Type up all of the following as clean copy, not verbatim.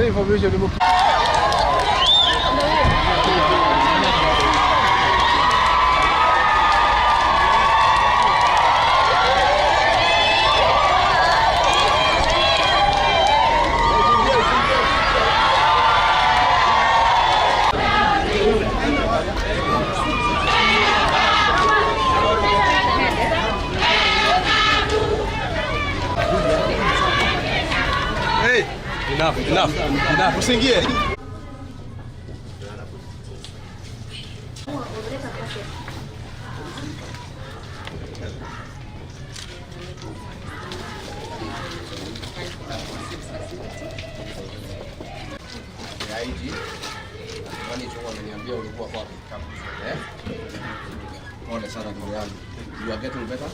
information ni Enough. Usiingie. IG. Kwani chungu ameniambia ulikuwa wapi? Pole sana ndugu yangu. You are getting better?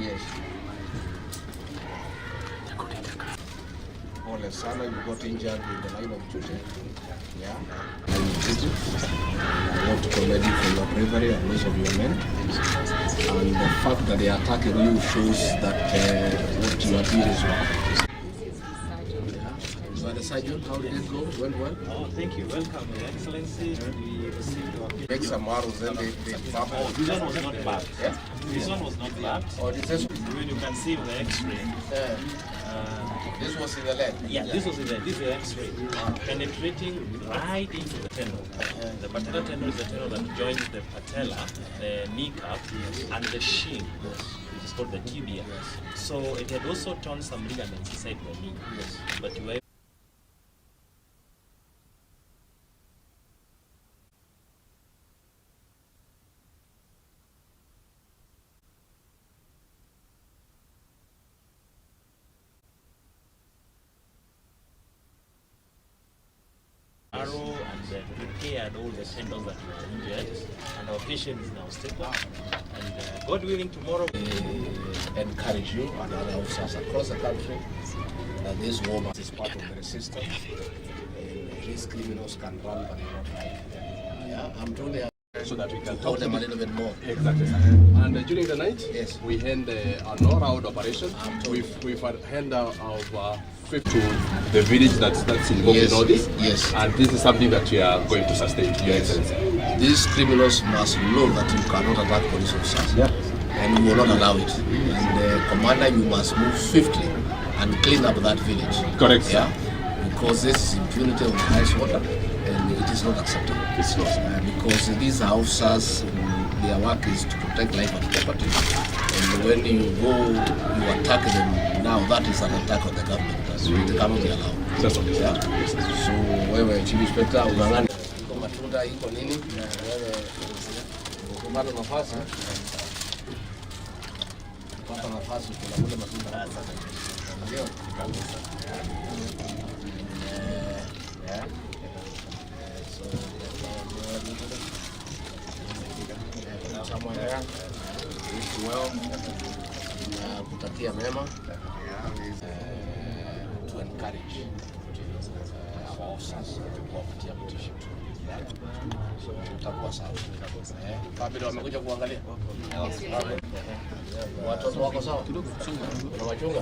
Yes. Pole sana, you got injured in the line of duty. Yeah. I want to commend you for your bravery and most of your men. And the fact that they are attacking you shows that what you are doing is wrong. So the sergeant, how did it go? Went well? Oh, thank you. Welcome, Your Excellency. We received your... Make some arrows and they Oh, this one was not bad. Yeah? This one was not bad. Oh, this when you can see the X-ray. This was in the leg? Yeah, this was in the X-ray. Penetrating right into the tendon. The patella tendon is the tendon that joins the patella, the kneecap, and the shin. Which is called the tibia. So it had also torn some ligaments inside the knee. But you were and repaired all the tendons that were injured, and our patient is now stable. And God willing, tomorrow we encourage you and other officers across the country that this war is part of the resistance. These criminals can run, but they don't hide. Yeah, I'm told they are so that we can talk them a little bit more. Exactly. And during the night, yes, we hand an all-round operation. We've hand out to the village that's involved in all this. Yes. And this is something that we are going to sustain, Your Excellency. These criminals must know that you cannot attack police officers. Yeah. And we will not allow it. And Commander, you must move swiftly and clean up that village. Correct. Yeah. Because this is impunity on ice water, and it is not acceptable. It's not. Because these officers, their work is to protect life and property. And when you go, you attack them, now that is an attack on the government. So it cannot be allowed. That's okay. Yeah. So wewe Chief Inspector unang'ana iko matunda iko nini na wewe ukipata nafasi kuna matunda ndio kabisa. Yeah. So someone there wish you well na kutakia mema. To encourage our officers to kuwapatia motisha. So tutakuwa sawa. Kabla wamekuja kuangalia. Watoto wako sawa? Unawachunga?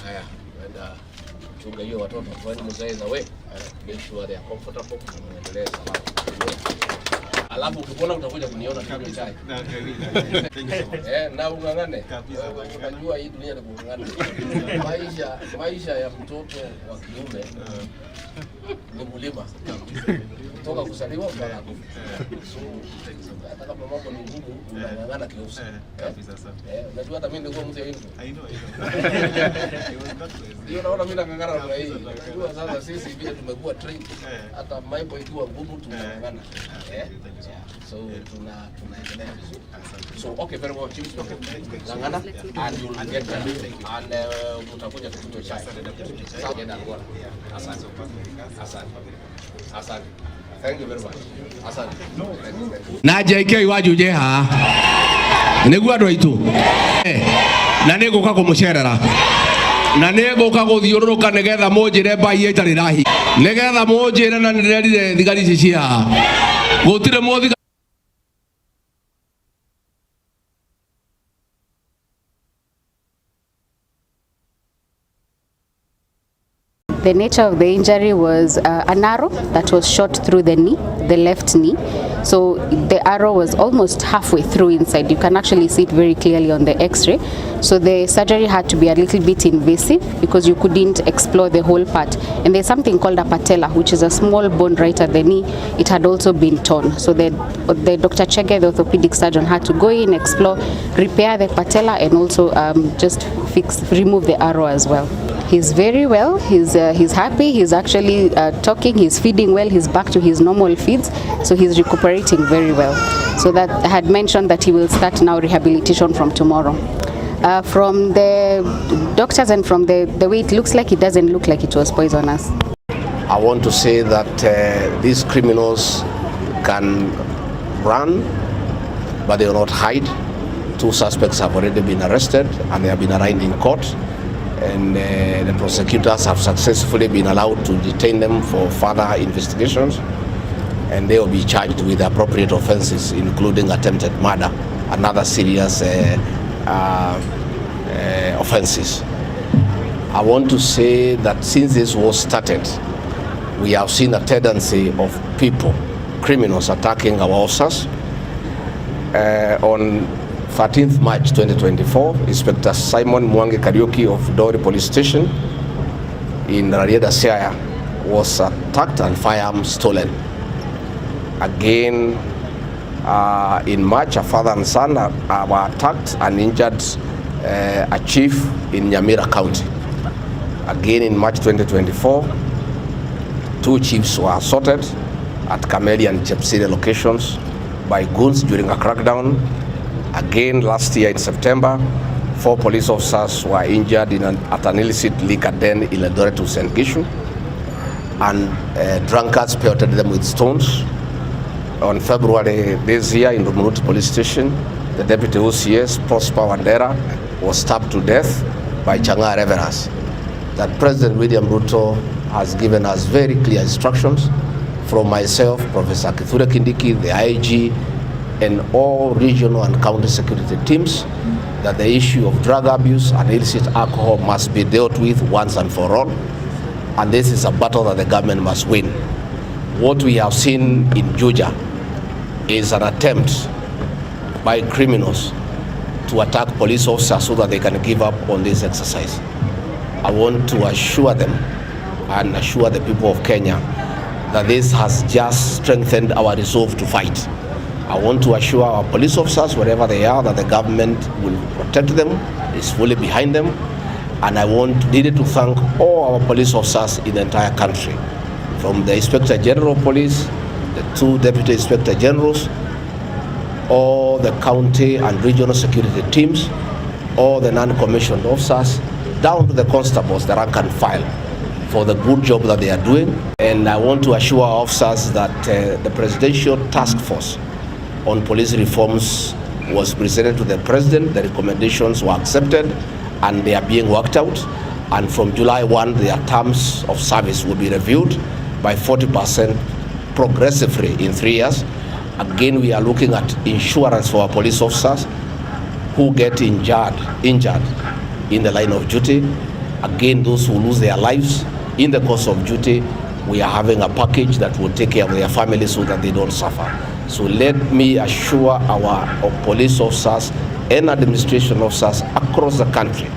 Haya, wenda chunga hiyo watoto when mzee is away. Make sure they are comfortable na muendelee salama. Alafu ukiona utakuja kuniona tunywe chai. Na ungangane. Unajua hii dunia ni kungangana. Maisha ya mtoto wa kiume ni mlima. Kutoka kuzaliwa mpaka kufa. So hata kama mambo ni ngumu unangangana kiusi. kabisa sana. Unajua hata mimi nilikuwa mtu ya hivyo. I know. Ndio naona mimi nangangana na hii. Unajua sasa sisi vile tumekuwa trained. Hata mambo ikiwa ngumu tunangangana. So tunaendelea vizuri. So okay, very well, Chief. Ngangana and you will get there. And mtakuja tukunywe chai. Sawa ndio bwana. Asante. Asante. Thank you very much. Asante. Na JK wajuje ha niguo andu aitu na niguka kumucerera na niguka guthiururuka nigetha munjire mbai itari rahi nigetha munjire na ndirerire thigari ici cia gutire muthi The nature of the injury was an arrow that was shot through the knee, the left knee. So the arrow was almost halfway through inside. You can actually see it very clearly on the x-ray. So the surgery had to be a little bit invasive because you couldn't explore the whole part. And there's something called a patella, which is a small bone right at the knee. It had also been torn. So the Dr. Chege, the orthopedic surgeon, had to go in, explore, repair the patella, and also just remove the arrow as well. He's very well. He's happy. He's actually talking. He's feeding well. He's back to his normal feeds. So he's recuperating very well. So that I had mentioned that he will start now rehabilitation from tomorrow. From the doctors and from the way it looks like, it doesn't look like it was poisonous. I want to say that these criminals can run, but they will not hide. 2 suspects have already been arrested and they have been arraigned in court. And the prosecutors have successfully been allowed to detain them for further investigations, and they will be charged with appropriate offenses, including attempted murder and other serious offenses. I want to say that since this war started, we have seen a tendency of people, criminals, attacking our officers. On 13th March 2024, Inspector Simon Mwangi Kariuki of Dori Police Station in Rarieda Siaya was attacked and firearms stolen. Again, in March, a father and son were attacked and injured a chief in Nyamira County. Again, in March 2024, 2 chiefs were assaulted at Kameli and Chepsire locations by goons during a crackdown. Again, last year in September, 4 police officers were injured at an illicit liquor den in Eldoret to St. Gishu, and drunkards pelted them with stones. On February this year in Rumuruti Police Station, the Deputy OCS, Prosper Wandera, was stabbed to death by Changa revelers. That President William Ruto has given us very clear instructions from myself, Professor Kithure Kindiki, the IG, and all regional and county security teams, that the issue of drug abuse and illicit alcohol must be dealt with once and for all. And this is a battle that the government must win. What we have seen in Juja is an attempt by criminals to attack police officers so that they can give up on this exercise. I want to assure them and assure the people of Kenya that this has just strengthened our resolve to fight. I want to assure our police officers, wherever they are, that the government will protect them, is fully behind them. And I needed to thank all our police officers in the entire country, from the Inspector General of Police, the 2 Deputy Inspector Generals, all the county and regional security teams, all the non-commissioned officers, down to the constables, the rank and file, for the good job that they are doing. And I want to assure our officers that the Presidential Task Force on police reforms was presented to the President. The recommendations were accepted and they are being worked out. And from July 1, their terms of service will be reviewed by 40% progressively in 3 years. Again, we are looking at insurance for our police officers who get injured in the line of duty. Again, those who lose their lives in the course of duty, we are having a package that will take care of their families so that they don't suffer. So let me assure our police officers and administration officers across the country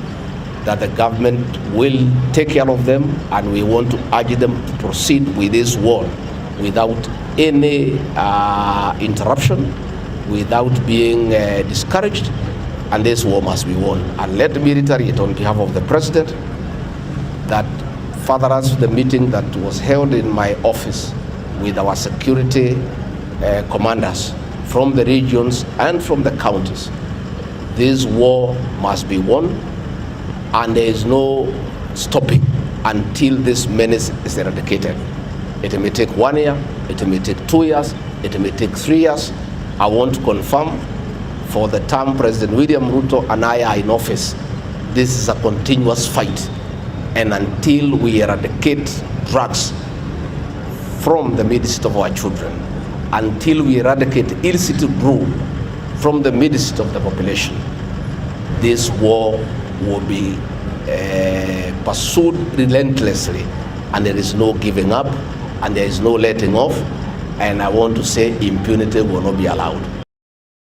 that the government will take care of them, and we want to urge them to proceed with this war without any interruption, without being discouraged, and this war must be won. And let me reiterate on behalf of the President that furtherance to the meeting that was held in my office with our security commanders from the regions and from the counties, this war must be won, and there is no stopping until this menace is eradicated. It may take 1 year, it may take 2 years, it may take 3 years. I want to confirm, for the term President William Ruto and I are in office, this is a continuous fight. And until we eradicate drugs from the midst of our children, until we eradicate illicit brew from the midst of the population, this war will be pursued relentlessly and there is no giving up, and there is no letting off, and I want to say impunity will not be allowed.